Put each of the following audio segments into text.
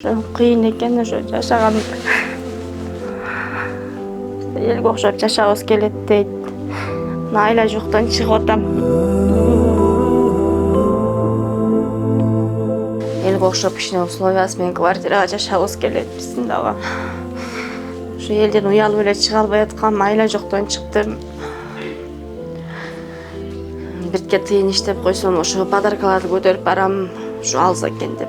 Кыйын экен ошо жашаган. Элге окшоп жашагыбыз келет дейт. Айла жоктон чыгып атам. Элге окшоп кичине условиясы менен квартирага жашагыбыз келет биздин дагы. Ошо элден уялып эле чыга албай аткам, айла жоктон чыктым. Бирке тыйын иштеп койсом, ошо подаркаларды көтөрүп барам, ушу алса экен деп.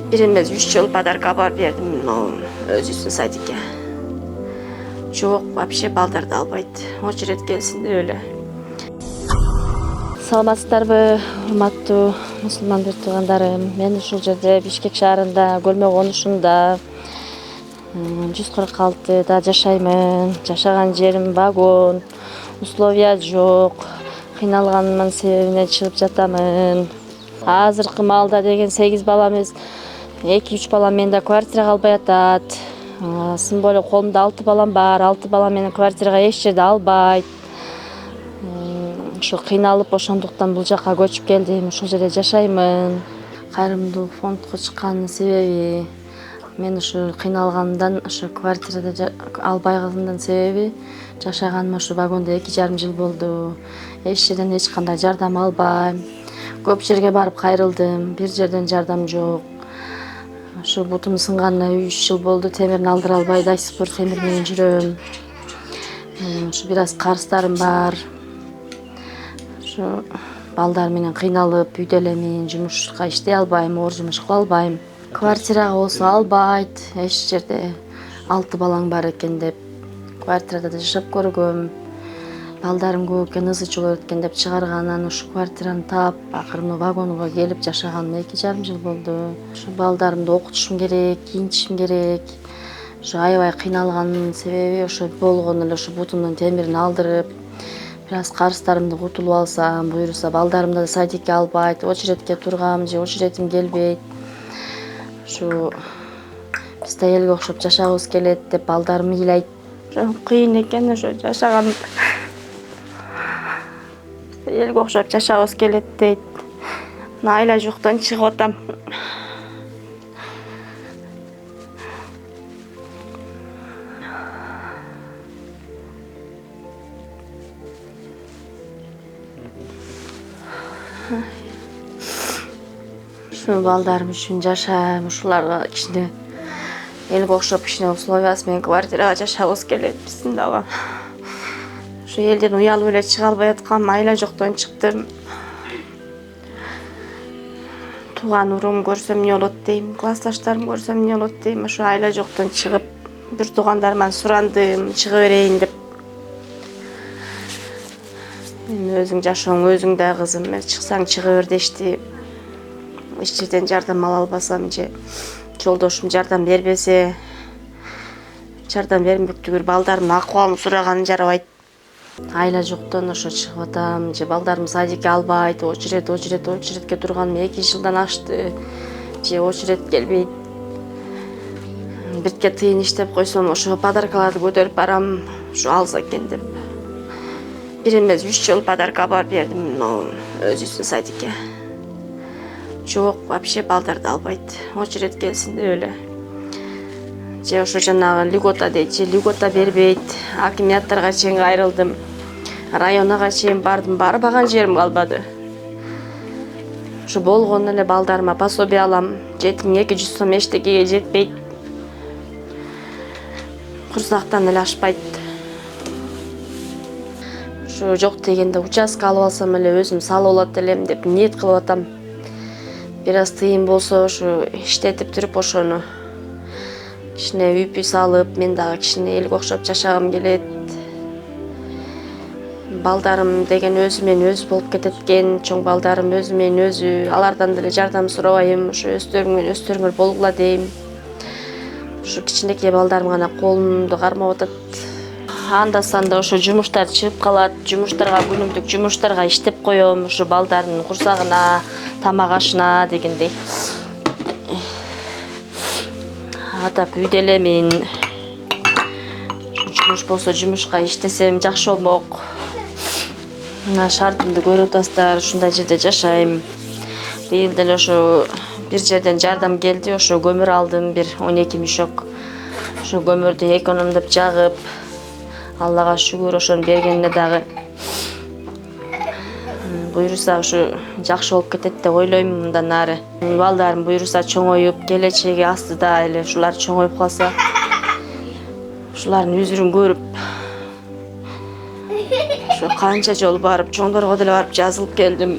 Бир эмес 3 жыл подарка барып бердим, но өзүбүздүн садикке. Жок, вообще балдарды албайт. Очередь келсин деп эле. Саламатсыздарбы, урматтуу мусулман бир туугандарым. Мен ушул жерде Бишкек шаарында, Көлмө конушунда 146да жашаймын. Жашаган жерим вагон, условия жок. Кыйналганымдын себебине чыгып жатамын. Азыркы маалда деген 8 баламыз, 2-3 балам менде квартирага албай атат. Сынбы эле колумда 6 балам бар. 6 балам менен квартирага эч жерде албайт. Ошо кыйналып ошондуктан бул жакка көчүп келдим. Ушул жерде жашаймын. Кайрымдуулук фондко чыкканын себеби мен ушу кыйналганымдан, ошо квартирада албай калганымдын себеби жашаганым ошо вагондо 2,5 жыл болду. Эч жерден эч кандай жардам албайм. Көп жерге барып кайрылдым, бир жерден жардам жок. Ошо бутум сынганына 3 жыл болду, темирин алдыра албай до сих пор темир менен жүрөм. Ошо бир аз карыздарым бар. Ошо балдар менен кыйналып, үйдө элемин, жумушка иштей албайм, оор жумуш кыла албайм. Квартирага болсо албайт, эч жерде 6 балаң бар экен деп. Квартирада да жашап көргөм. Балдарым көп экен, ызы чулуу экен деп чыгарганан ушу квартираны таап, акырын вагонго келип жашаганыма 2,5 жыл болду. Ушу балдарымды окутушум керек, кийинтишим керек. Ошо аябай кыйналганымдын себеби ошо болгону эле ошо бутумдун темирин алдырып, бир аз карыздарымды кутулуп алсам, буюрса балдарымды да садикке албайт, очередке тургам же очередим келбейт. Ушу биз да элге окшоп жашагыбыз келет деп балдарым ыйлайт. Кыйын экен ошо жашаган. Элге окшоп жашагыбыз келет дейт. Айла жоктон чыгып атам. Ушу балдарым үчүн жашайм, ушуларга кичине элге окшоп кичине условиясы менен квартирага жашагыбыз келет биздин дагы. Ошо элден уялып эле чыга албай аткам, айла жоктон чыктым. Тууган урум көрсөм эмне болот дейм, классташтарым көрсөм эмне болот дейм. Ошо айла жоктон чыгып, бир туугандарыман сурандым, чыга берейин деп. Өзүң жашооң өзүңдө кызым, чыксаң чыга бер дешти. Эч жерден жардам ала албасам же жолдошум жардам бербесе, жардам бермектүгүр балдарымдын акыбалын сураганым жарабайт. Айла жоктон ошо чыгып атам, же балдарым садикке албайт, очередке турганым 2 жылдан ашты, же очеред келбейт. Бирке тыйын иштеп койсом, ошо подаркаларды көтөрүп барам, ушу алса экен деп. Бир эмес 3 жыл подарка барып бердим, но өзүбүздүн садикке. Жок, вообще балдарды албайт. Очередь келсин деп эле. Же ошо жанагы льгота дейт, же льгота бербейт. Акиматтарга чейин кайрылдым. Районага чейин бардым, барбаган жерим калбады. Ошо болгону эле балдарыма пособие алам. 7200 сом эчтекеге жетпейт. Курсактан эле ашпайт. Ошо жок дегенде участка алып алсам эле өзүм салып алат элем деп ниет кылып атам. Бир аз тыйын болсо ошо иштетип туруп ошону кичине үйпү салып, мен дагы кичине элге окшоп жашагым келет. Балдарым деген өзү менен өзү болуп кетет экен, чоң балдарым өзү менен өзү, алардан деле жардам сурабайм, ошо өздөрүңөр болгула дейм. Ошо кичинекей балдарым гана колумду кармап атат. Анда санда ошо жумуштар чыгып калат, жумуштарга күнүмдүк жумуштарга иштеп коем, ошо балдардын курсагына, тамак ашына дегендей. Атап үйдө элемин. Жумуш болсо жумушка иштесем жакшы болмок. Шартымды көрүп атасыздар, ушундай жерде жашайм. Быйыл деле ошо bir жерден жардам келди. Ошо көмүр алдым, bir 12 мешок. Ошо көмүрдү экономдоп жагып, Аллага шүгүр ошону бергенине дагы буйруса ушу жакшы болуп кетет деп ойлойм мындан ары. Балдарым буйруса чоңоюп, келечеги астыда эле ушулар чоңоюп калса, ушулардын үзүрүн көрүп, ошо канча жолу барып, чоңдорго деле барып жазылып келдим.